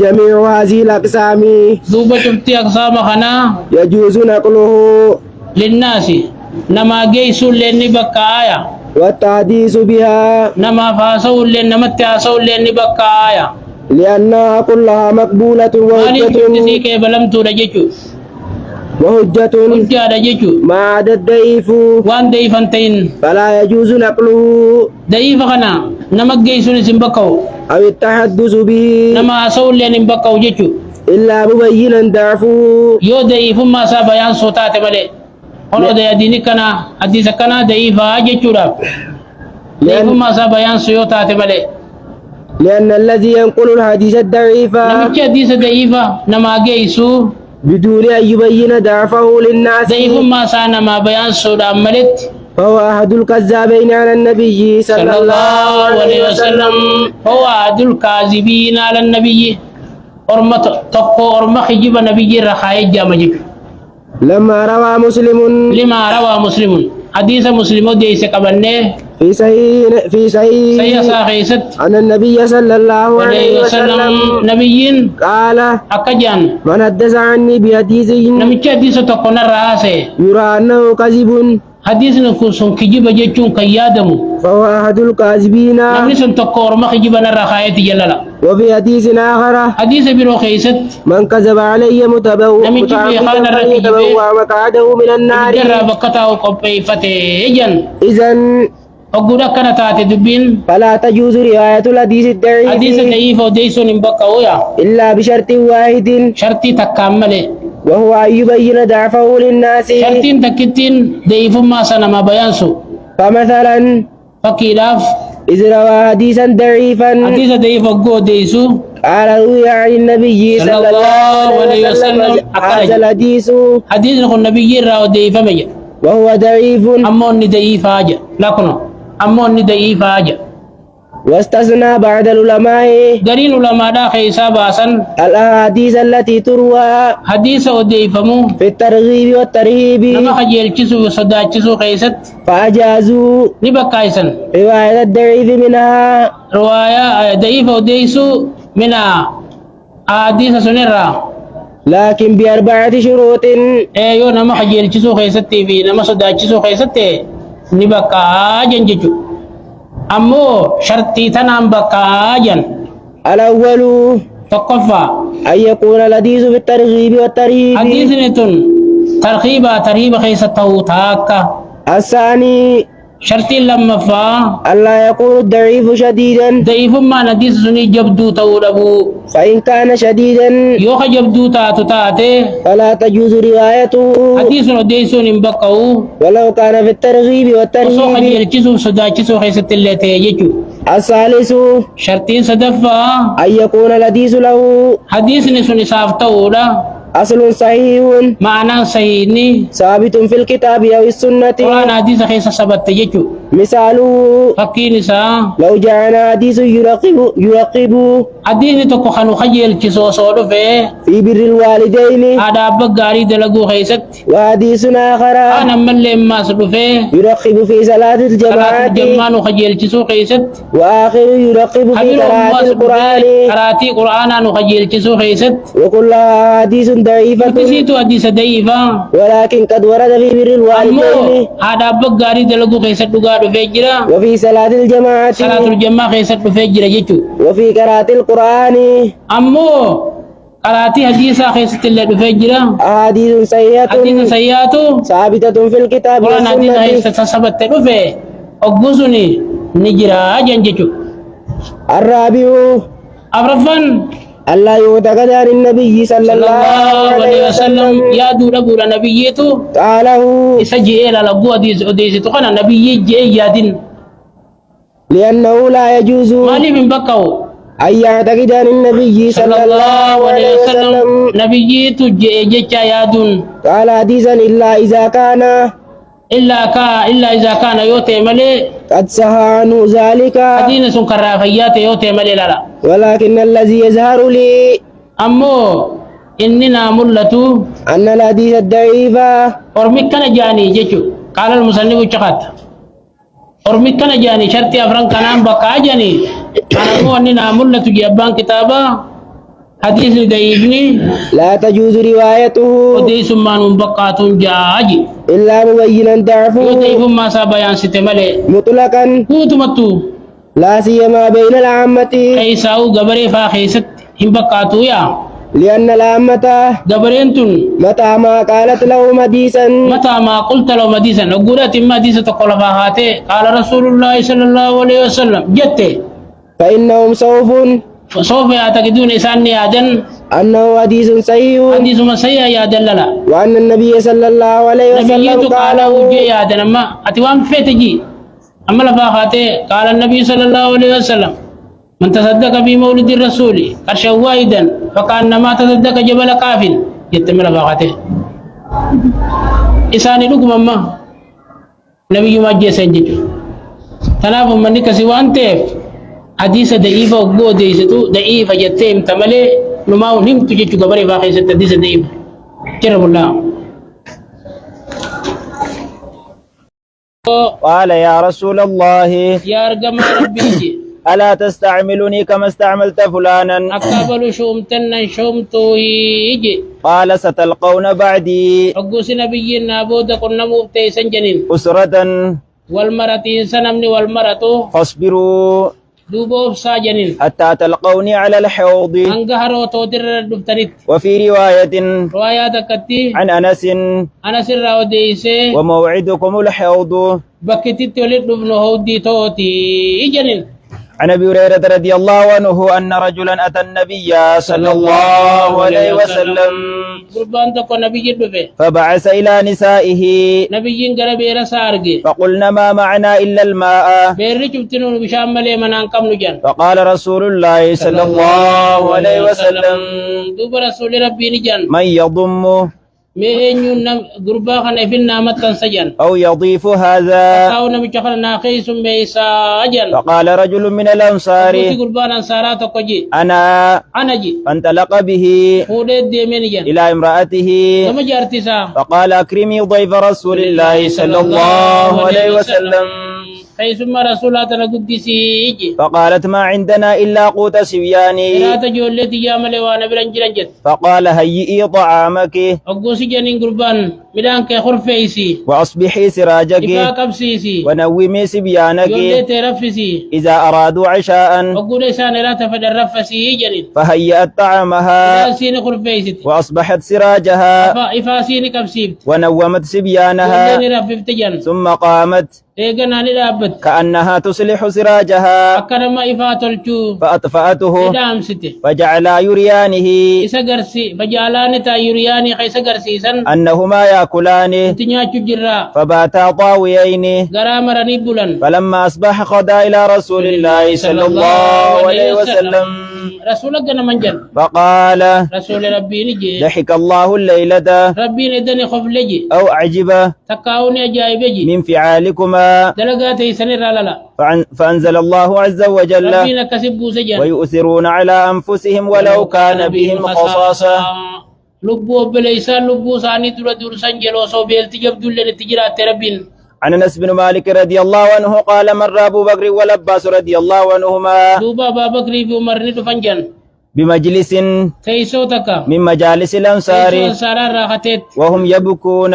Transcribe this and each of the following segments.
جميع هذه الأقسام دوبا شفتي أقسام خنا يجوز نقله للناس نما جيسو لني بكا آية والتحديث بها نما فاسو لن نما تاسو لني بكا آية لأنها كلها مقبولة مالي شفتي وحجة كي بلم تورجيشو وحجة حجة رجيشو ما عدا الضعيف وان ديفنتين فلا يجوز نقله ضعيف خنا نما جيسو نسمبكو أو التحدث به نما أسو لني بكا جيشو إلا مبينا ضعفه يو ضعيف ما سا بيان صوتات ملي ono da yadini kana hadisa kana daifa jechuudha daifu ma sa bayan su yota te male لأن الذي ينقل الحديث الضعيف namichi hadisa daifa nama geisu بدون أن يبين ضعفه للناس daifu ma sa nama bayan su da malet فهو أحد الكذابين على النبي صلى صلى الله الله عليه وسلم هو عدل الكاذبين على النبي أرمت تقو أرمى خجب نبي رخائي جامجك لما روى مسلم لما روى مسلم حديث مسلم ديس قبلنه في صحيح سيسا خيست أن النبي صلى الله عليه عليه وسلم وسلم نبيين قال أكجان من حدث عني بحديث namichi hadiisa tokko narraa haasa'e يرى أنه كذب hadiisni kun sun kijiba jechuun kan yaadamu فهو أحد الكاذبين. namni sun tokko orma kijiba narraa kaayeeti jallala وفي حديث آخر hadiisa biroo keessatti من كذب علي متعمدا namichi beekaan irra kijibee فليتبوأ مقعده من النار. ibiddarraa bakka taa'u qopheeffate jan إذن hogguudha akkana taate dubbiin فلا تجوز رواية الحديث hadiisa الضعيف da'iif odeessuun hin bakka'uya إلا بشرط واحد shartii takkaan malee وهو أن يبين ضعفه للناس. shartiin takkittiin da'iifummaa sana ma bayaansu فمثلا fakkiidhaaf إذ روى حديثا ضعيفا hadiisa da'iif hogguu odeessu قال روي عن النبي صلى الله عليه وسلم هذا الحديث hadiisni kun nabiyyi irraa odeeffame jedha وهو ضعيف. ammoo inni da'iifaa jedha lakuno ammoo inni da'iifaa jedha واستثنى بعض العلماء gariin ulamaadhaa keessaa baasan الأحاديث التي تروى hadiisa odeeffamu في الترغيب والترهيب nama qajeelchisuu sodaachisuu keessatti فأجازوا ni bakkaa'isan رواية الضعيف منها riwaayaa da'iifa odeessuu mina hadiisa sunirraa لكن بأربعة شروط. yoo nama qajeelchisuu keessattii fi nama sodaachisuu keessatti ni bakkaajan jechuudha ammoo shartii tanaan bakkaajan الأول tokkoffaa أن يكون الحديث في الترغيب والترهيب. hadiisni tun tarhiiba keessa ta'uu taakka الثاني shartiin lammaffaa ألا يكون الضعيف شديدا. da'iifummaan hadiisa sunii jabduu ta'uu dhabuu فإن كان شديدا yoo ka jabduu taatu taate فلا تجوز روايته hadiisni odeessuun hin bakka'u ولو كان في الترغيب osoo والترهيب. qajeelchisuuf sodaachisuu keessatti illee ta'e jechuudha الثالث shartiin sadaffaa أن يكون الحديث له hadiisni sun isaaf ta'uudha أصل صحيح ma'anaan sahiihni ثابت في الكتاب أو السنة. quraan hadiisa keessa sabatte jechuudha مثاله fakkiin isaa لو جاءنا حديث يرقب hadiisni tokko kan qajeelchisu osoo dhufe في بر الوالدين haadha abbaa gaarii dalaguu keessatti وحديث آخر kan ammallee ammaas dhufe يرقب في صلاة salaatu الجماعة jammaanu qajeelchisuu keessatti وآخر يرقب في habiroo قراءة ammaas القرآن. dhufe qaraatii quraanaanu qajeelchisuu keessatti وكلها حديث ضعيفة dubbisiitu hadiisa da'iifaa ولكن قد ورد في بر الوالدين ammoo haadha abbaa gaarii dalaguu keessatti dhugaa dhufee jira وفي صلاة الجماعة salaatul jammaa keessatti dhufee jira jechuudha وفي قراءة القرآن ammoo qaraatii hadiisaa keessatti illee dhufee jira أحاديث صحيحة hadiisa sayyaatu ثابتة في الكتاب quraan hadiisa والسنة. keessa sabatte dhufe hogguu suni ni jira jan jechuudha الرابع afraffan ألا يعتقد عن النبي صلى الله sallallahu عليه alaihi wasallam وسلم yaaduu dhabuudha nabiyyiitu قاله isa je'ee lalagguu odeessitu kana nabiyyii je'ee yaadin لأنه لا يجوز maaliif hin bakka'u أن يعتقد عن النبي صلى الله عليه وسلم nabiyyiitu je'ee jecha yaaduun قال حديثا إلا إذا كان illaa izaa kaana yoo ta'e malee قد سهى عنه ذلك. hadiisni sun karraa fayyaa ta'e yoo ta'e malee lala ولكن الذي يظهر لي ammoo inni naa mul'atu أن الحديث الضعيف ormi kana jaanii jechuudha qaala musannifu caqata ormi kana jaanii shartii afran kanaan bakkaa jaanii kanammoo inni naa mul'atu abbaan kitaabaa حديث ضعيفني لا تجوز روايته وديس ما نبقات جاجي إلا مبينا ضعفه يضعف ما سابيان ستملي مطلقا كوتمتو لا سيما بين العامة كيساو غبري فاخيست هم بقاتو يا لأن العامة غبرينتون متى ما قالت لهم حديثا متى ما قلت لو مديسا وقولت ما ديسة تقول فاخاتي قال رسول الله صلى الله عليه وسلم جت فإنهم فسوف يعتقدون إساني آدن أنه حديث صحيح حديث مسيح يا دللا وأن النبي صلى الله عليه وسلم نبيتو قال قال وجي يا آدن أما أتوام فيتجي أما لفاخاتي قال النبي صلى الله عليه وسلم من تصدق بمولد الرسول كشواهدا فكأنما تصدق جبل كافل يتم لفاخاتي إساني لكم أما نبي ما جي سنجي تناف من كسي وانتف حديث ضعيفة وقو ديستو ضعيفة جتهم تملي نماو نمت جيتو قبري باقي ست حديث ضعيفة جرب الله قال يا رسول الله يا رقم ربي جي ألا تستعملني كما استعملت فلانا أقابل شومتنا شومتو يجي قال ستلقون بعدي أقوس نبينا بودا قلنا مبتيسا جنين أسرة والمرتين سنمني والمرتو فاصبروا دوبوف ساجنين حتى تلقوني على الحوض أنقهرو تودر دفتريت وفي رواية روايات كتي عن أنس أنا سر وديسي وموعدكم الحوض بكتي تولد ابن هودي توتي جنين عن ابي هريره رضي الله عنه ان رجلا اتى النبي صلى الله عليه وسلم قربان تكو نبي جدوفي فبعث الى نسائه نبي غربي رسارغي فقلنا ما معنا الا الماء بيري چبتنو بشام ملي منان كم نجان فقال رسول الله صلى الله عليه وسلم دوب رسول ربي نجان من يضم مينيو نم غربا خن افين نامت سجان او يضيف هذا او نمي چخل ناقيس ميسا اجل فقال رجل من الانصار قلت قربان انصارات كجي انا جي فانطلق به خودت دي من جان الى امراته كما جارتسا فقال اكرمي ضيف رسول الله صلى الله عليه وسلم ثم رسولات نقدسي يجي فقالت ما عندنا إلا قوت سبيان لا تجولتي يا ملي وانا برنجرنجت فقال هيئي طعامك أقوسي جنين قربان مدان كي خرفيسي وأصبحي سراجك إفا قبسيسي ونومي سبيانك جولتي رفسي إذا أرادوا عشاء أقول إسان لا تفدر رفسي جنين فهيأت طعامها إذا سيني خرفيسي وأصبحت سراجها إفا سيني قبسيبت ونومت سبيانها جولتي رففت جن ثم قامت إيقنا نلابت كأنها تصلح سراجها أكرم إفا تلچو فأطفأته إدام ستي فجعلا يريانه إسا قرسي فجعلاني تا يرياني خيسا قرسي سن أنهما يأكلان تنياچو جرا فباتا طاويين غرامرني بلن فلما أصبح خدا إلى رسول الله صلى الله عليه وسلم رسولك جنا منجن فقال رسول ربي نجي ضحك الله الليلة ربي ندني خف لجي أو أعجب تكاوني أجايبجي من فعالكما دلقاتي سنر لا فأنزل الله عز وجل ربي نكسبو سجن ويؤثرون على أنفسهم ولو كان بهم خصاصة لبو بليسان لبو ساني دور سنجلو صوبيل تجب دولة تجرات ربين عن أنس بن مالك رضي الله عنه قال مر أبو بكر والعباس رضي الله عنهما دوبا بابا بكر في عمر فنجن بمجلس كيسو تكا من مجالس الأنصار وهم يبكون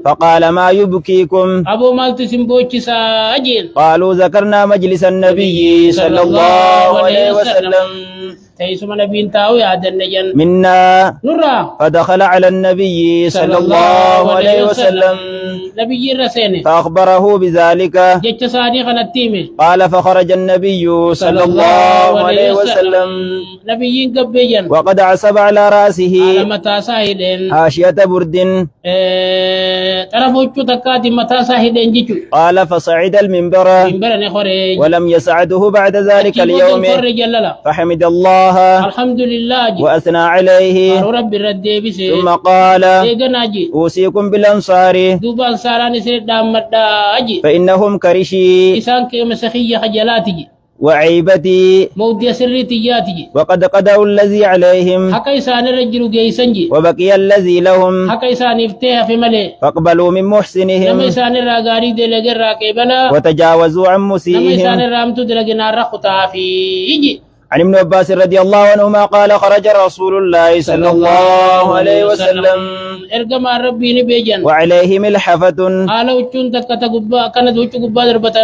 فقال ما يبكيكم أبو مالت سنبوچ ساجين قالوا ذكرنا مجلس النبي صلى الله عليه وسلم تيسو من نبين تاو يا دنجن منا نرى فدخل على النبي صلى الله عليه وسلم نبي رسينه فأخبره بذلك جت ساني خنتيمه قال فخرج النبي صلى الله عليه وسلم نبي قبيجن وقد عصب على رأسه على متى ساهدين حاشية برد طرفوچو تكاتي متى ساهدين جيچو قال فصعد المنبر نخرج ولم يسعده بعد ذلك اليوم فحمد الله الحمد لله وأثنى عليه رب الردي بسي ثم قال أوصيكم بالأنصار دوبا أنصاراني سيد دامدا أجي فإنهم كرشي إسان كمسخية خجلاتي وعيبتي مودي سري تياتي وقد قدروا الذي عليهم حكا إسان الرجل جيسنجي وبقي الذي لهم حكا إسان افتيها في ملي فاقبلوا من محسنهم لما إسان الراغاري دلغر راكبلا وتجاوزوا عن لما مسيئهم إسان الرامتو دلغنا رخطا في إجي عن ابن عباس رضي الله عنهما قال خرج رسول الله صلى الله عليه وسلم إرجم ربي نبيجن وعليه ملحفة على وجون تكتا قبا كانت وجو قبا دربة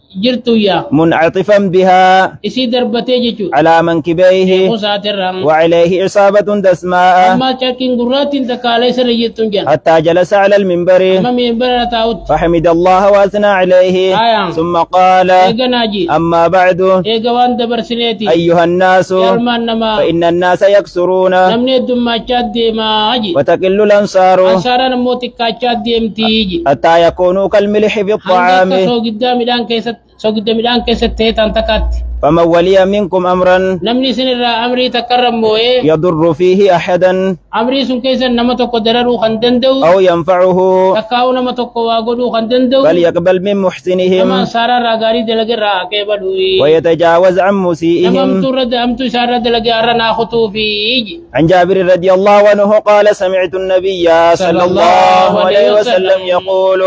جرتو يا منعطفا بها إسي دربتي جيجو على منكبيه قصات الرم وعليه إصابة دسماء أما تشاكين قرات تكالي سريتون جن حتى جلس على المنبر أما منبر تاوت فحمد الله وأثنى عليه ثم قال إيغناجي أما بعد إيغوان دبر سنيتي أيها الناس يرمان نما فإن الناس يكسرون نمني الدم تشاد ما أجي وتقل الأنصار أنصارا نموتك تشاد متيجي حتى يكونوا كالملح في الطعام هنگا سو قدام ميدان كيست سو قدام ميدان كيست تيتان تكات فمن ولي منكم أمرا نمني سنر أمري تكرم موئے يضر فيه أحدا أمري سن كيسا نمتو قدررو خندندو أو ينفعه تكاو نمتو قواغدو خندندو فليقبل من نما محسنهم سارا راغاري دلغي راكي بدوي ويتجاوز عن نما مسيئهم. امتو رد امتو سارا دلغي أرنا خطو فيجي عن جابر رضي الله عنه قال سمعت النبي صلى الله عليه وسلم يقول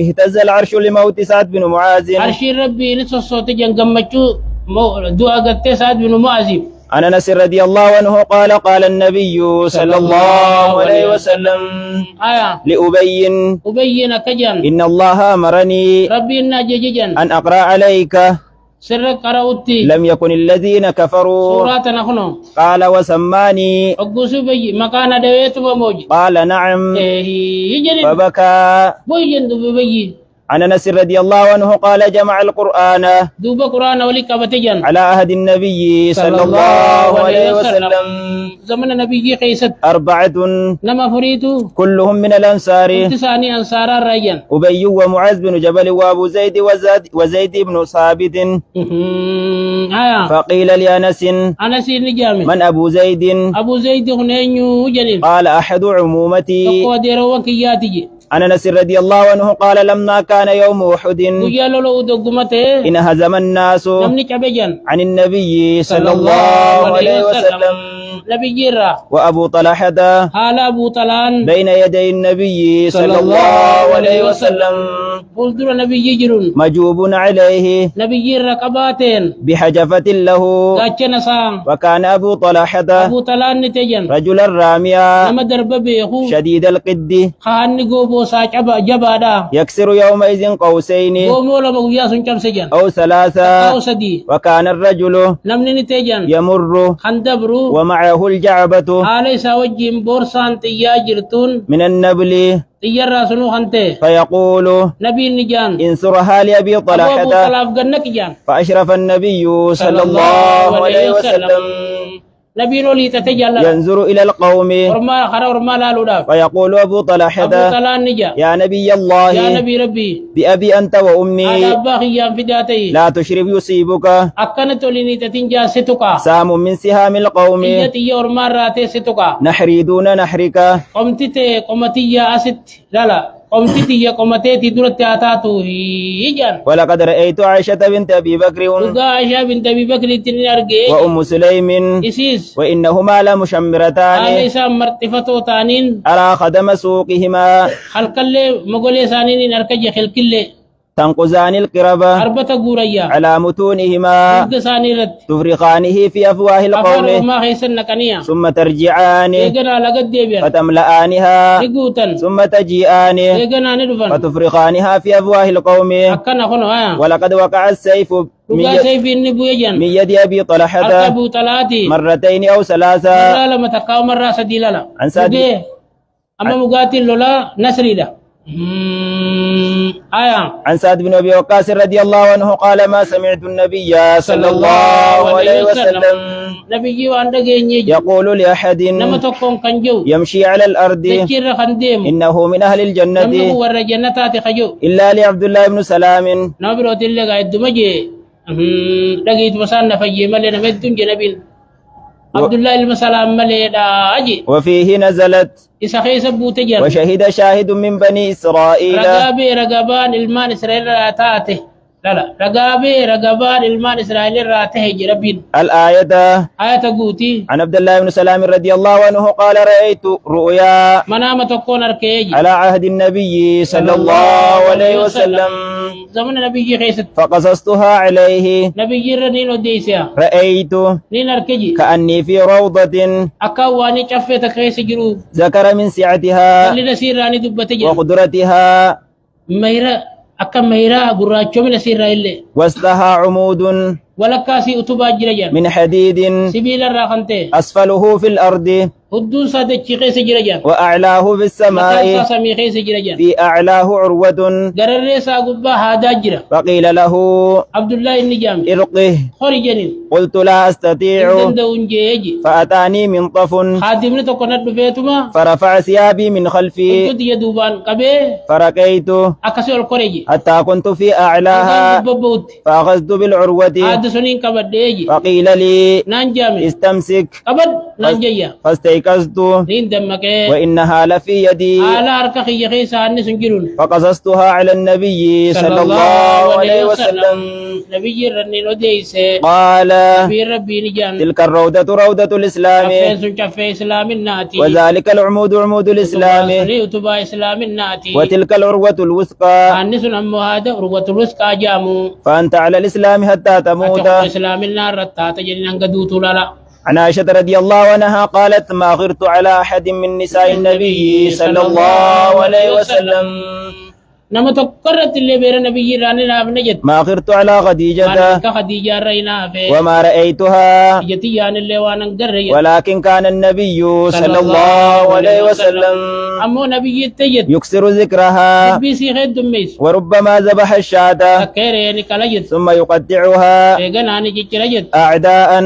اهتز العرش لموت سعد بن معاذ. عرشي ربي نسو صوت جنگمچو دعا قتة سعد بن معاذ. عن انس رضي الله عنه قال قال النبي صلى الله عليه وسلم لأبي أبين كجن إن الله أمرني ربي ناججن أن أقرأ عليك سر قرأتي لم يكن الذين كفروا سورة نخنو قال وسماني أقصي بي مكان دويت وموج قال نعم يجن فبكى. بوجن بي عن انس رضي الله عنه قال جمع القرآن دوب قرآن ولي كبتجن على عهد النبي صلى الله عليه وسلم زمن النبي قيست 4 نما فريتو كلهم من الأنصار تساني أنصار الرجل أبي ومعاذ بن جبل وأبو زيد وزيد بن ثابت. فقيل لأنس أنس نجامي من أبو زيد؟ أبو زيد هنينيو جليل قال أحد عمومتي. تقوى ديرو وكياتي عن انس رضي الله عنه قال لما كان يوم احد ويالو لو دغمته انهزم الناس نمني كبجن عن النبي صلى الله عليه وسلم نبي جرا وابو طلحه حال ابو طلحان بين يدي النبي صلى الله عليه وسلم قلدر نبي جرون مجوب عليه نبي جرا قباتين بحجفة له. كاتشنا سام وكان ابو طلحه ابو طلحان نتجن رجلا راميا نما درب بيخو شديد القد خان غوبو ساچبا جبادا يكسر يومئذ قوسين غومو لما ويا سنچم سجن او 3. او سدي وكان الرجل نمني نتجن يمر خندبرو ومعه الجعبة عليس وجين بورسان تياجرتون من النبل تيارا سنو خنته فيقول نبي نجان انصرها لأبي أبو طلحة. طلحة جنك جان فأشرف النبي صلى الله عليه وسلم نبي نولي تتجلى ينظر إلى القوم ورما خرا ورما لا لودا فيقول أبو طلحة أبو طلحة نجا يا نبي الله يا نبي ربي بأبي أنت على وأمي أباخي يا فداتي لا تشرب يصيبك أكنت لني تتنجا ستوكا سام من سهام القوم إيتي ورما راتي ستوكا نحري دون نحرك. قمتي قمتي يا أست لا لا قمتي يا قمتي درت أتاتو هيجان ولقد رأيت عائشة بنت أبي بكر تقا عائشة بنت أبي بكر تنرجع وأم سليم إسيس وإنهما لمشمرتان أليس مرتفتو تانين أرى خدم سوقهما خلق اللي مقولي سانين نركج خلق اللي تنقزان القربة أربعة قوريا على متونهما قد ساني رد تفرقانه في أفواه أفر القوم ما خيسن نكنيا ثم ترجعان إيقنا لقد ديبيا فتملأانها إيقوتن ثم تجيئان إيقنا ندفن فتفرقانها في أفواه القوم. أكنا خنو ها ولقد وقع السيف رقا سيف النبو يجن من يد أبي طلحة أركبوا طلاتي 2 أو 3. مرة لما تقاو مرة سديلا عن سعد أما مقاتل لولا نسري له عن سعد بن أبي وقاص رضي الله عنه قال ما سمعت النبي صلى الله عليه وسلم نبي وعندك يقول لأحد نما تقوم كنجو يمشي على الأرض تكير خنديم إنه من أهل الجنة نما ور جنتات خجو إلا لعبد الله بن سلام. نبرو تلقى قاعد مجي لقيت مسان فجي ملي نمدن جنبين عبد الله المسلام ملي دا أجي وفيه نزلت إسا خيس بوتجر وشهد شاهد من بني إسرائيل رقابي رقابان المان إسرائيل تاته لا لا رقابان المان إسرائيل راته ربين الآية آية قوتي عن عبد الله بن سلام رضي الله عنه قال رأيت رؤيا منام تكون أركيجي على عهد النبي صلى الله عليه وسلم زمن نبي خيست فقصصتها عليه. نبي رنين وديسيا رأيت نين أركيجي كأني في روضة أكواني شفت خيس جرو ذكر من سعتها اللي نسير راني دبتجي وقدرتها مهرة أكا مهرة براچو من نسير رأيلي وسطها عمود ولا كاسي أتوبا جرجان من حديد سبيل الراخنتي أسفله في الأرض هدون سادة خيس جرجان وأعلاه في السماء مكان سامي خيس جرجان في أعلاه عروة. غرر ساقبا هذا جرا فقيل له عبد الله النجام ارقه. خرجني قلت لا أستطيع دندون جيجي فأتاني منطف خادمنا تكونت بفيتما فرفع ثيابي من خلفي قلت يدوبان قبي فركيت أكسي الكوريجي حتى كنت في أعلاها ببوت فأخذت بالعروة هذا سنين قبل ديجي فقيل لي نانجامي استمسك قبل نانجيا فاستيقظت رين دمك وإنها لفي يدي على أركخي خيسا عني سنجرون فقصصتها على النبي صلى الله عليه وسلم. نبي رنين وديسي قال في ربي نجام تلك الروضة روضة الإسلام كفين كفي إسلام الناتي وذلك العمود عمود الإسلام وتبا إسلام الناتي وتلك العروة الوثقى أنس أمو هذا روة الوسكا جامو فأنت على الإسلام حتى تموت. أتقو إسلام النار رتا تجري ننقدوت لا عن عائشة رضي الله عنها قالت ما غرت على أحد من نساء النبي صلى الله عليه وسلم نما تقرت اللي بين نبي راني لا بنجد ما غرت على خديجة مالك خديجة رينا في وما رأيتها جتي يعني اللي وانا قرية ولكن كان النبي صلى الله عليه وسلم أمو نبي التجد يكسر ذكرها بيسي خيد دميس وربما ذبح الشاة أكير يعني كلاجد ثم يقطعها إيغان أنا جيكلاجد أعداء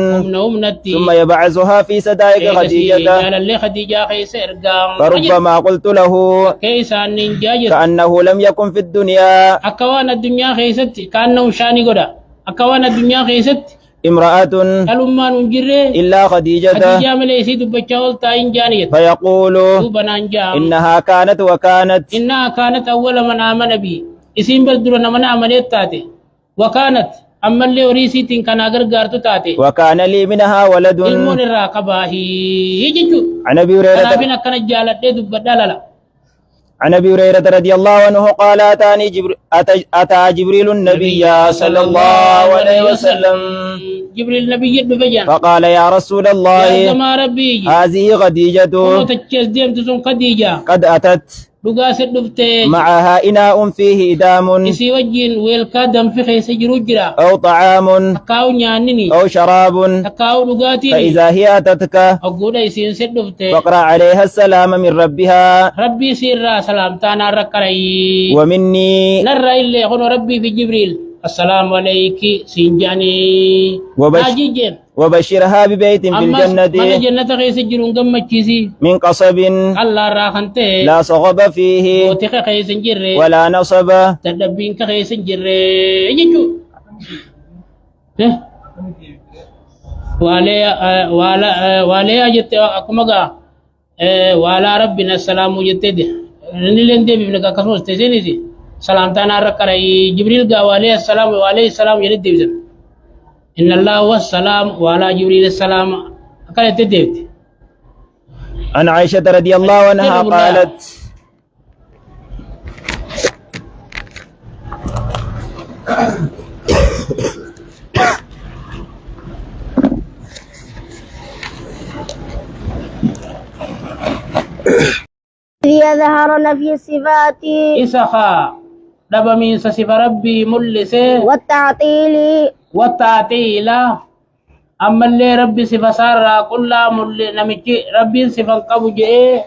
نتي ثم يبعثها في صدائق خديجة. قال اللي خديجة خيس إرقام فربما قلت له كيسا ننجاجد كأنه لم يكن في الدنيا أكوان الدنيا خيست كأنه شاني قدا أكوان الدنيا خيست امرأة الأمان نجري إلا خديجة خديجة مليسي دبتشاول تاين جانيت فيقول دوبنا انجام إنها كانت وكانت إنها كانت أول من آمن بي اسم بدرنا من آمنت تاتي وكانت أما اللي وريسي كان أجر قارتو تاتي وكان لي منها ولد. المون الراقبة يجيجو عن أبي هريرة أنا بنا كانت جالت دبتالا عن أبي هريرة رضي الله عنه قال أتى جبريل النبي صلى الله عليه وسلم جبريل النبي يدفجان فقال يا رسول الله يا سما ربي هذه خديجة وتجس ديم تسون خديجة قد أتت لغاس دفتي معها إناء فيه إدام isi wajjin weelkaa danfi keessa jiru jira أو طعام takkaa'u nyaannini أو شراب takkaa'u dhugaatiin فإذا هي أتتك hogguudha isiin si dhufte فاقرأ عليها السلام من ربها rabbii isiirraa salaamtaa naarra qarayi ومني narra illee kun rabbii fi jibriil assalaamu alayki siin jedhanii naajijjeen وبشرها ببيت في ammas mana الجنة jannata keessa jiruun gammachiisi من قصب allaarraa kan ta'e لا صغب فيه mootika keessa hin jirre ولا نصب dadhabbiin ka keessa hin jirre jechuu waalee jette akkuma gaa waalaa rabbina assalaamu jettee nilleen deebifne akkasumas teesseenisi salaamtaa naarra qaray jibriil gaa waalee assalaamu waalee assalaamu jedhe deebisan inna allah wasalaam waalaa jibriil assalaam akkana jettee deebite عن عائشة رضي الله عنها قالت يظهرن في الصفات إسخا دبمين صف ربي ملسه والتعطيل والتعطيل أما اللي ربي صفة سارة كلها نمجي ربي صفة قبجي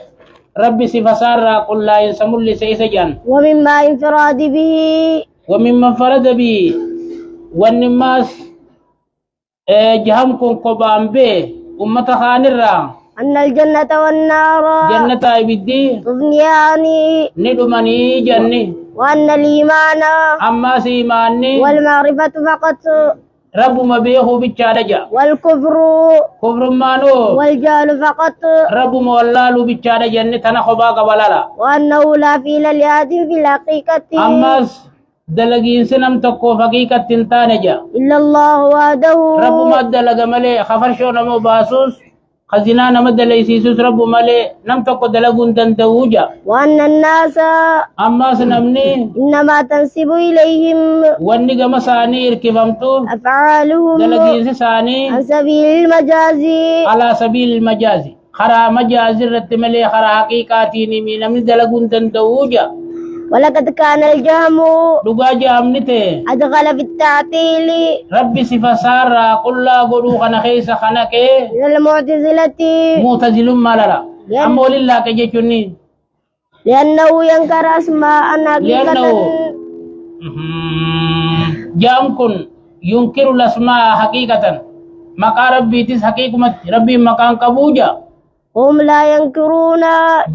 ربي صفة سارة كلها ينسمو اللي سيسجن ومما انفراد به ومما فرد به والنماس جهمكم قبام به أمة خانرة أن الجنة والنار جنة عبدي تغنيان ندمني جني وأن الإيمان أما سيماني والمعرفة فقط رب ما بيه بيتشارجا والكفر كفر مانو والجهل فقط رب مولالو بيتشارجا جنة تنا خبا قبلالا وأنه لا فيل لأحد في الحقيقة أماس دلقين سنم تقو حقيقة تنتانجا إلا الله وحده رب ما دلق ملي خفرشو نمو باسوس خزنا نمد ليسيسوس رب ملي نم تقو دلقون تنتوجا وأن الناس أما سنمني إنما تنسب إليهم ونقى مساني اركبمتو أفعالهم دلقين ساني عن سبيل المجاز على سبيل المجاز خرا مجاز رتملي خرا حقيقاتي نمي نمد دلقون تنتوجا ولقد كان الجهم دقا جامنته أدخل في التعطيل ربي سفسار قل لا قلو خنا خيس خنك من المعتزلة معتزل مالرا أما لله كجيشني لأنه ينكر أسماء حقيقة لأنه جام كن ينكر الأسماء حقيقة مقا ربي تس حقيقة ربي مقام كبوجا هم لا ينكرون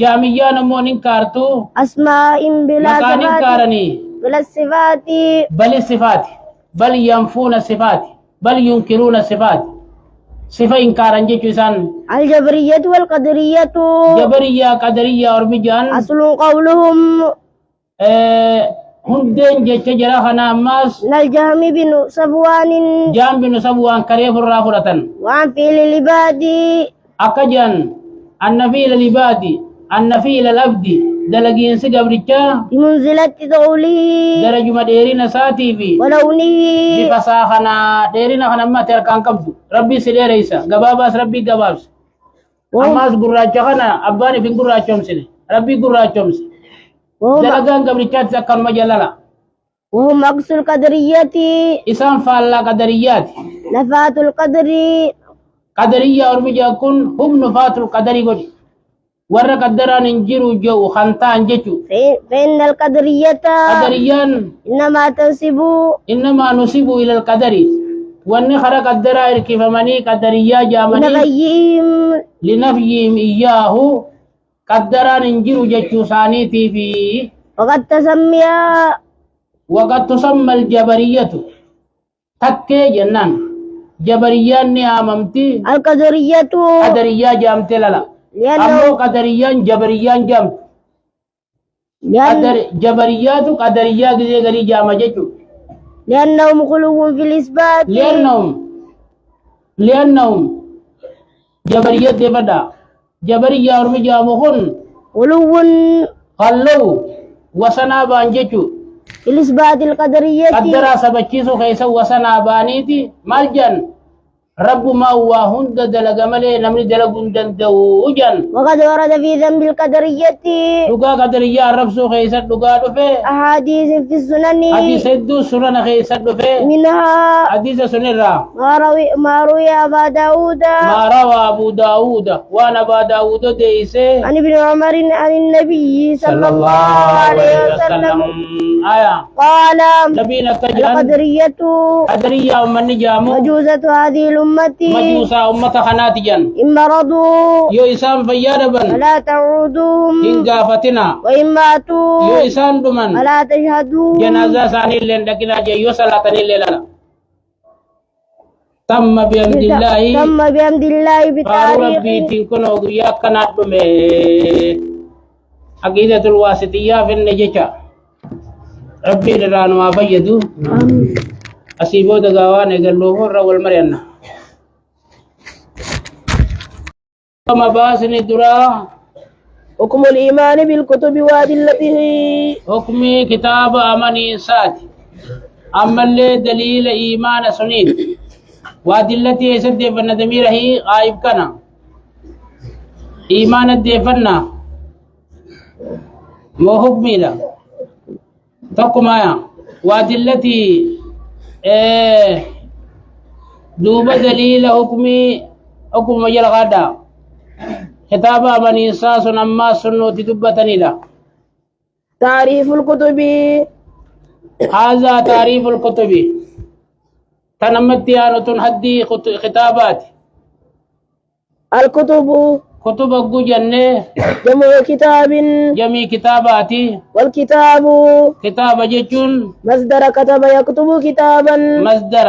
جاميا نمو ننكارتو أسماء بلا مقا صفات ننكارني بلا الصفات بل الصفات بل ينفون الصفات بل ينكرون الصفات صفة إنكارا جيشو سان الجبرية والقدرية جبرية قدرية ورمجان أصل قولهم هندين جيشو جراخنا أماس من الجهم بن صفوان جام بن سبوان كريف الرافرة وعن فعل العباد أكجان النفيل العبادي النفيل الأبد دلقين سقبرجا بمنزلة قوله درج مديرين ساتي في ولونه بفساخنا ديرين خنا ما تركان قبض ربي سيدي ريسا قباباس ربي قبابس أماس قراجة خنا أباني في قراجة شمسني ربي قراجة شمس دلقان قبرجا تسكن مجللا وهم أقصى القدرية إسان فالا قدريات نفاة القدر قدرية ورمجا كن هم نفات القدري قدي ورا قدران انجرو جو خانتان جيشو فإن القدرية قدريان إنما تنسب إنما نسيب إلى القدر وأن خرق الدرائر كيف مني قدريا جامني نغيهم لنفيهم إياه قدران انجرو جيشو سانيتي في وقد تسمي وقد تسمى الجبرية تكي جنان جبريان نعممتي القدرية قدريا جامتي للا أمو قدريان جبريان جامت جبريات قدريا غزي غري جامع جيشو لأنهم خلو في الإثبات لأنهم جبريات دفدا جبريا ورمي جامعون خلو خلو وسنا بانجيشو في الإثبات القدرية قدرا سبچيسو خيسا وسنا بانيتي مالجن رب ما هو هند دلق ملي نمني دلقون دندو وجن وقد ورد في ذنب القدرية لقا قدريا رب سو خيسا لقا دفه أحاديث في السنن حديث دو سنن خيسا دفه منها حديث سنرا ما روي أبا داود ما روى أبو داود وأنا أبا داود ديسه عن ابن عمر عن النبي صلى الله عليه وسلم آية قال نبينا كجان القدرية قدريا ومن جامو مجوزة هذه الأمة مجوسا أمة خنات جن إن مرضوا يو إسان فيادبا فلا تعودهم إن قافتنا وإن ماتوا يو إسان دمن فلا تشهدوا جنازة ساني لين دكنا جيو صلاة ليلة تم بحمد الله تم بحمد الله قالوا بتاريخ ربي تنكن وقيا كنات بمي عقيدة الواسطية في النجيشة ربي دران ما فيدو أسيبو دقاوان يقلوه الرو المرينة وما باسني درا حكم الإيمان بالكتب وأدلته حكمي كتاب أماني سات أما اللي دليل إيمان سنين وأدلتي يسد فن دميره غائب كنا إيمان الدفنا مو حكمي لا تقوم آية وأدلتي دوب دليل حكمي حكم مجال غدا كتاب بني إساس أما سنو تدبتني لا تعريف الكتب هذا تعريف الكتب تنمتيانة حدي خطابات الكتب كتب جنة جمع كتاب جميع كتاباتي والكتاب كتاب جتون مصدر كتب يكتب كتابا مصدر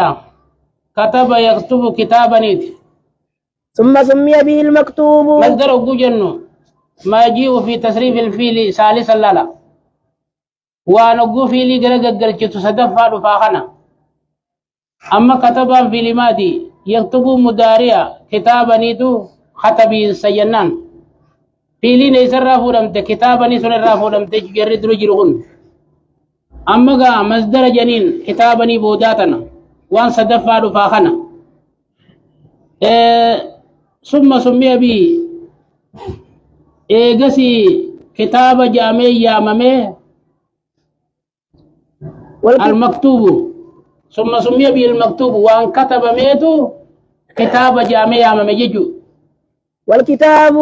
كتب يكتب كتابا نيت ثم سمي به المكتوب مصدر جنة ما يجيء في تصريف الفيل ثالثا لا ونقو في لي قرقل تصدفها رفاقنا أما كتبا في لمادي يكتب مداريا كتابا نيتو خطبي سينان في لي نيسر فولمت كتابا نيسر فولمت جرد رجلهن أما قا مصدر جنين كتابا ني بوداتنا وان صدفها رفاقنا ثم سمي بي قسي كتاب جامع يامامي المكتوب ثم سمي به المكتوب وان كتب ميتو كتاب جامع يامامي جيجو والكتاب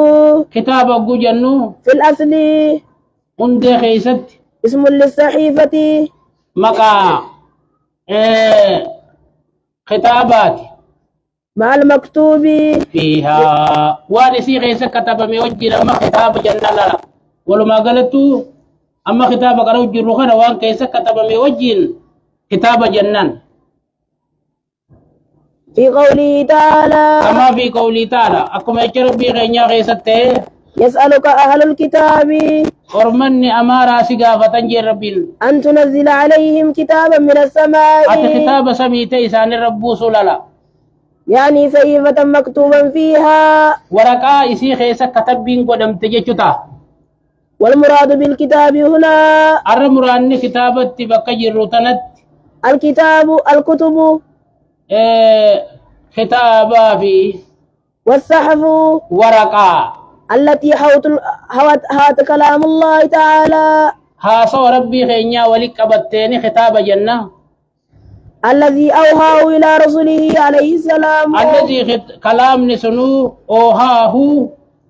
كتاب جنو في الأصل عند خيست اسم للصحيفة مقا خطابات مع المكتوب فيها وارسي خيست كتب ميوجي لما خطاب جنة للا ولما قالتو أما خطاب قرأوا جروخنا وان كيست كتب ميوجين كتاب جنان في قوله تعالى كما في قوله تعالى أكما يجرب بي غينيا خيسته يسألك أهل الكتاب ورمني أمارا سقافة جربين أن تنزل عليهم كتابا من السماء أتى كتاب سميته إسان الرب سلالة يعني صحيفة مكتوبا فيها ورقا إسي خيسة كتبين قدم تجيشتا والمراد بالكتاب هنا الرمران كتابة بقى جروتنت الكتاب الكتب خطابة في والصحف ورقا التي حوت كلام الله تعالى هاسو ربي خينيا ولك أبتيني خطاب جنة الذي أوحاه إلى رسوله عليه السلام الذي كلام نسنو أوهاه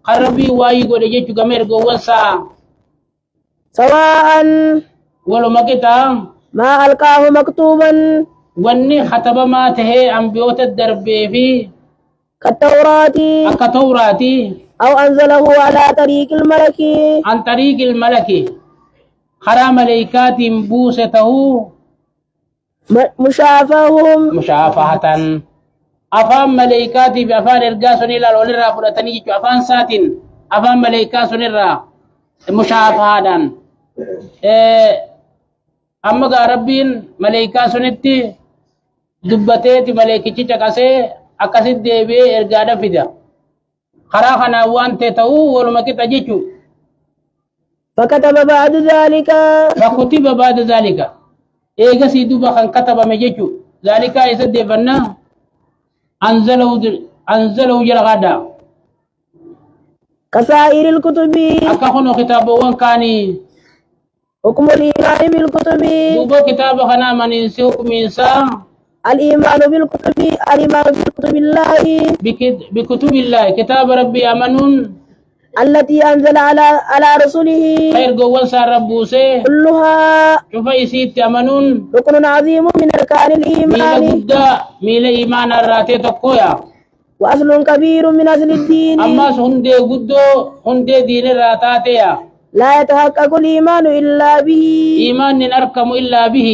قربي واي قد جيتو قمير قوانسا سواء ولو مكتا ما ألقاه مكتوبا واني خطب ما تهي أنبيوت الدربي في كالتوراة أكا توراتي أو أنزله على طريق الملك عن طريق الملك خرا ملائكات بوسته مشافههم مشافهة أفهم ملائكات بأفان إرقاسون إلى الولراء فلتني جيجو أفان ساتين أفهم ملائكات سنراء مشافهة أما ربين ملائكات سنتي دبتي ملائكة تكاسي أكاسي ديبي إرقادة فيدا خرا خنا وانت تتو ولمكي تجيجو فكتب بعد ذلك فكتب بعد ذلك إيجا سيدوبا خان كتب مجيجو ذلك يسد فنا أنزله جلغادا كسائر الكتب أكاخنو كتاب وان كاني حكم الإيمان بالكتب دوبا كتاب خنا من ينسيوك من إنسان الإيمان بالكتب الإيمان بكتب الله بكتب الله كتاب ربي أمنون التي أنزل على رسله خير قوان سار ربوسي كلها شوف يسيت أمنون ركن عظيم من أركان ميلا الإيمان قدا ميلا إيمان الراتي تقويا وأصل كبير من أصل الدين أما هندي قدو هندي دين الراتاتيا لا يتحقق الإيمان إلا به إيمان نركم إلا به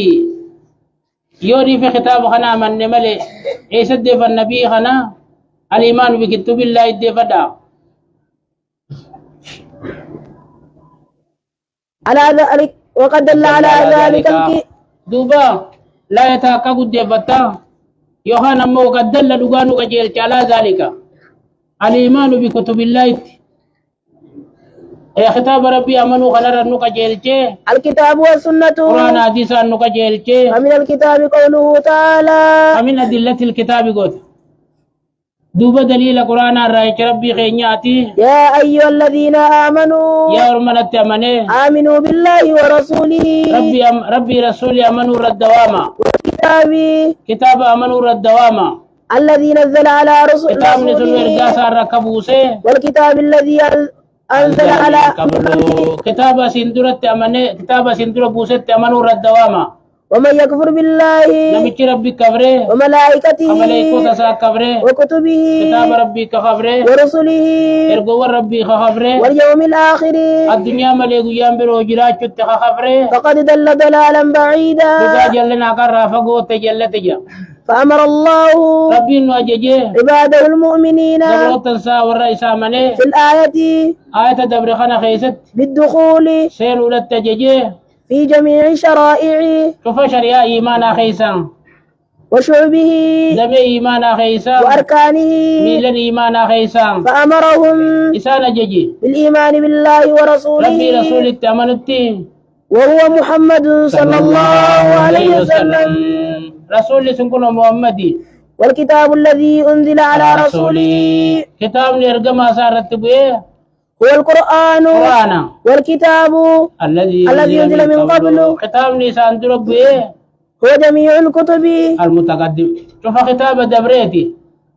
يوري في خطاب خنا من نملي إيسد فالنبي خنا الإيمان بكتب الله الدفدا على ذلك وقد دل على ذلك دوبا لا يتحقق الدفتا يوحنا مو قد دل دغانو كجيل على ذلك الإيمان بكتب الله يا خطاب ربي أمنوا خنر نوكا جيلچه الكتاب والسنة قرآن حديث نوكا جيلچه ومن الكتاب قوله تعالى ومن أدلة الكتاب قد دوبا دليل قرآن الرأي ربي خينياتي يا أيها الذين آمنوا يا رمنا التأمني آمنوا بالله ورسوله ربي رسولي أمنوا رد-دواما والكتاب كتاب أمنوا رد-دواما الذي نزل على كتاب نزل رسوله ورقاسا ركبوسي والكتاب الذي أنزل على كتاب سندرة أمني كتاب سندرة بوسة أمنوا رد-دواما ومن يكفر بالله نمشي ربي كفره وملائكته وملائكته تسا كفره وكتبه كتاب ربي كفره ورسله إرجو ربي كفره واليوم الآخر الدنيا ملك يامبر وجرات كفره فقد دل ضلالا بعيدا بقى جلنا كرا فقو تجل تجا فأمر الله ربي نواججه عباده المؤمنين دبرو تنسى والرئيس منه في الآية آية دبر خنا خيست بالدخول سير ولد تججه في جميع شرائعه شوف شريعة إيمانا خيسا وشعبه زمي إيمانا خيسا وأركانه ميلن إيمانا خيسا فأمرهم إسانا ججي بالإيمان بالله ربي ورسوله رسول التأمنتي وهو محمد صلى الله عليه وسلم رسول سنكون محمدي والكتاب الذي أنزل على رسوله كتاب نرجم صارت بيه هو القرآن قرآن والكتاب الذي أنزل من قبل كتاب نيسان بيه هو جميع الكتب المتقدم شوف كتاب دبريتي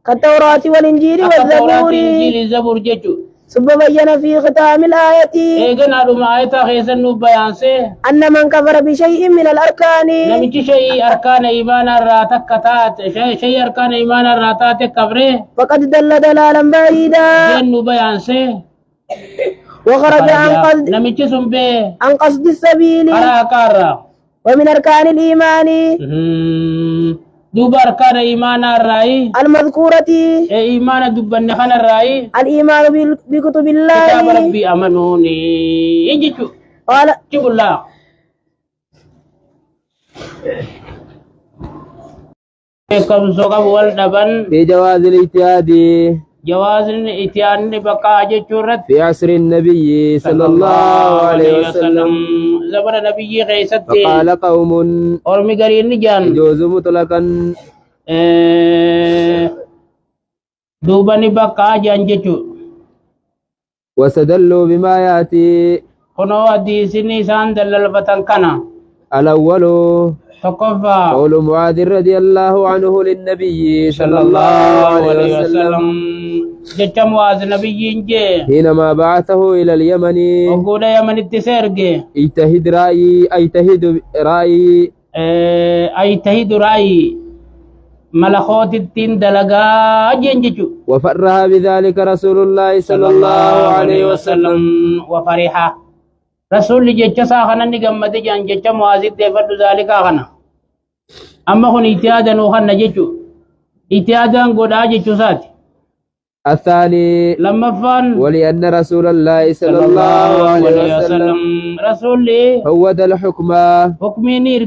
كالتوراة والإنجيل التوراة والزبور إنجيل الزبور جتو ثم بين في ختام الآية إيجنا لما آيتا خيسن نبيان سيه أن من كفر بشيء من الأركان نمشي شيء أركان إيمان الراتك كتات شيء أركان إيمان الراتات كبره فقد دل دلالا بعيدا جن نبيان سيه وخرج نمشي سنبه عن قصد السبيل كارا ومن أركان الإيمان دوب أركان إيمان الرأي المذكورة إيمان دبن خان الرأي الإيمان بكتب الله كتاب ربي أمنوني يجيشو قال شوف الله كم سوكب والدبن في جواز الاجتهاد جواز الاتيان بقاء جتشورت في عصر النبي صلى الله عليه وسلم زمن نبي غيثت فقال قوم أرمي قرين نجان يجوز مطلقا دوبني بقاء جان جتشو واستدلوا بما يأتي كنو حديثني سان دلل فتن كنا الأول تقفى قول معاذ رضي الله عنه للنبي صلى الله عليه وسلم جتش معاذ نبي جي حينما بعثه إلى اليمن وقول يمن التسيرجي اجتهد رأيي اجتهد رأيي ملخوت التين دلقا جنجتو وفرها بذلك رسول الله صلى الله عليه وسلم وفرحا رسول جتش ساخنا نقمت جان جتش معاذ تفرد ذلك آخنا أما هون اتيادا نوخنا جتشو اتيادا قد آجتشو ساتي الثاني لما فان ولأن رسول الله صلى الله عليه وسلم رسول لي فوض الحكم حكمي نير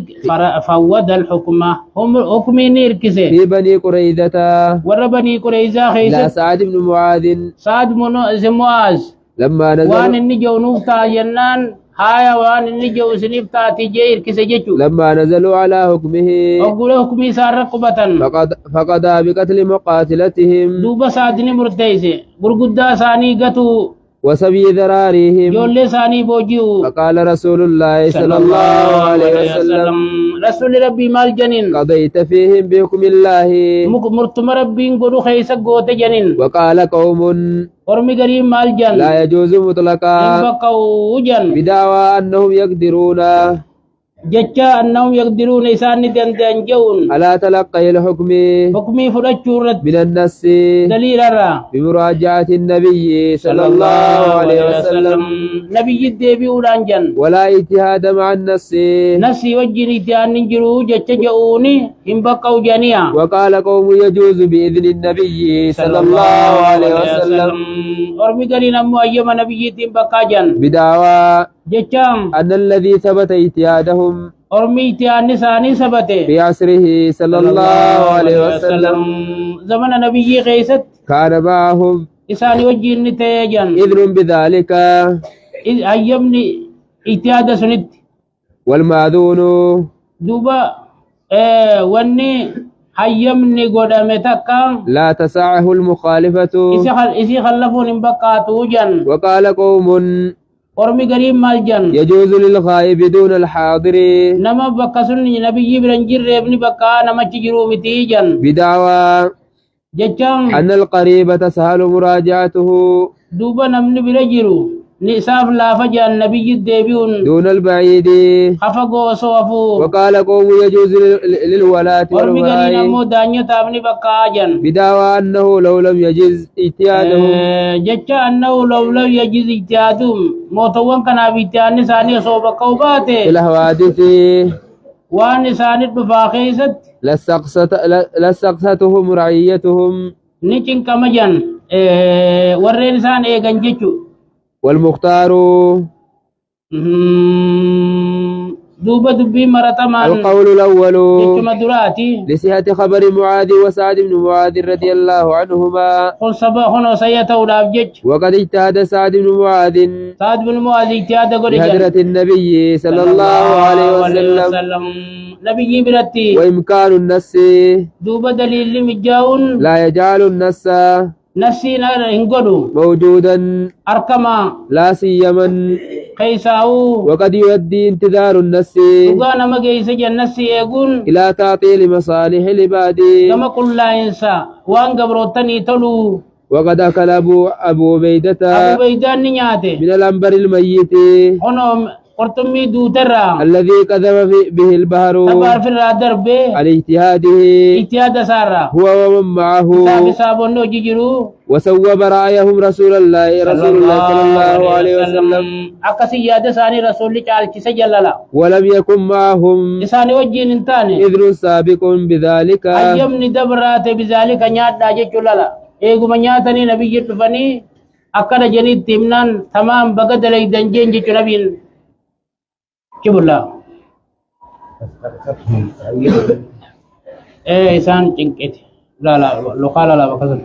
فوض الحكم هم حكمي نير كسي في بني قريظة وربني قريظة لا خيست سعد بن معاذ سعد من معاذ لما وان نزل اني جو نوفتا جنان هايا وان اني جو سنفتا تجير كسي جتشو لما نزلوا على حكمه وقول حكمي سار رقبة فقضى بقتل مقاتلتهم دوبا سعدني مرتيسي برقدا ثاني قتو وسبي ذراريهم جولي ثاني بوجيو فقال رسول الله صلى الله عليه وسلم رسول ربي مال جنين قضيت فيهم بحكم الله مرتم ربي قدو خيسا قوت جنين وقال قوم ورمي قريب مال جن لا يجوز مطلقا بقوا جن بدعوى أنهم يقدرون جتا أنهم يقدرون إسان دندنجون على تلقي الحكم حكمي فرجورت من النص دليل الرا بمراجعة النبي صلى الله عليه وسلم نبي الدبي ولانجن ولا اجتهاد مع النص نسي وجني تيان نجرو جتا جؤوني هم بقوا جنيا وقال قوم يجوز بإذن النبي صلى الله عليه وسلم ورمي قرينا مؤيما نبي تيم بقا جن بدعوى جتام أن الذي ثبت اجتهادهم أرمي تيان نساني سبته في عصره صلى الله عليه وسلم زمن نبي غيست كان معهم إساني وجين نتيجن إذن بذلك إذ أيمني اجتهاد سنت والمأذون دوبا واني أيمني قدامتك لا تسعه المخالفة إسي خلفون بقاتو جن وقال قوم أرمي قريب مال جن يجوز للغائب دون الحاضر نما بقى سنني نبي برنجر ابن بقى نما تجرو متيجن بدعوى جتام أن القريب تسهل مراجعته دوبا نمني برجرو نصاف لا فجأة النبي الدبيون دون البعيد خفقوا وصوفوا وقال قوم يجوز للولاة ورمي قريب والولاة نمو دانيو تابني بقى جن بدعوى أنه لو لم يجز اجتهادهم جتا أنه لو لم يجز اجتهادهم موتوان كان بيتيان نساني صوبا في قوباته الحوادث وان نساني بفاقيست لسقستهم رعيتهم نيكين كمجن ورين نسان ايغن جيچو والمختار دوبا دبي مرتمان القول الأول جتما دراتي لصحة خبر معاذ وسعد بن معاذ رضي الله عنهما قل صباح وسيته ولابجج وقد اجتهد سعد بن معاذ سعد بن معاذ اجتهاد بهجرة النبي صلى الله عليه وسلم نبي برتي وإمكان النس دوبا دليل مجاون لا يجعل النس نسي انقلو موجودا أركما لا سيما كيساو وقد يؤدي انتظار النس وقانا ما كيس جنسي يقول إلى تعطيل مصالح العباد كما قل لا ينسى وان قبروتني تلو وقد أكل أبو عبيدة أبو بيدان نياته من الأنبر الميت هنا قرطمي دوترا الذي كذب به البحر تبار في الرادر على اجتهاده اجتهاد سارة هو ومن معه سابونو جيجرو وسوب رأيهم رسول الله صلى الله عليه وسلم أكسي ياد ساني رسول الله سجللا ولم يكن معهم إساني وجين انتاني إذن سابق بذلك أيامني دبرات بذلك نيات داجي چللا إيقو منياتني نبي جتفني أكنا جنيد تمنان تمام بقد لي دنجين جيچو نبين كبلا إيه إسان چنكت لا لو قال لا بكذل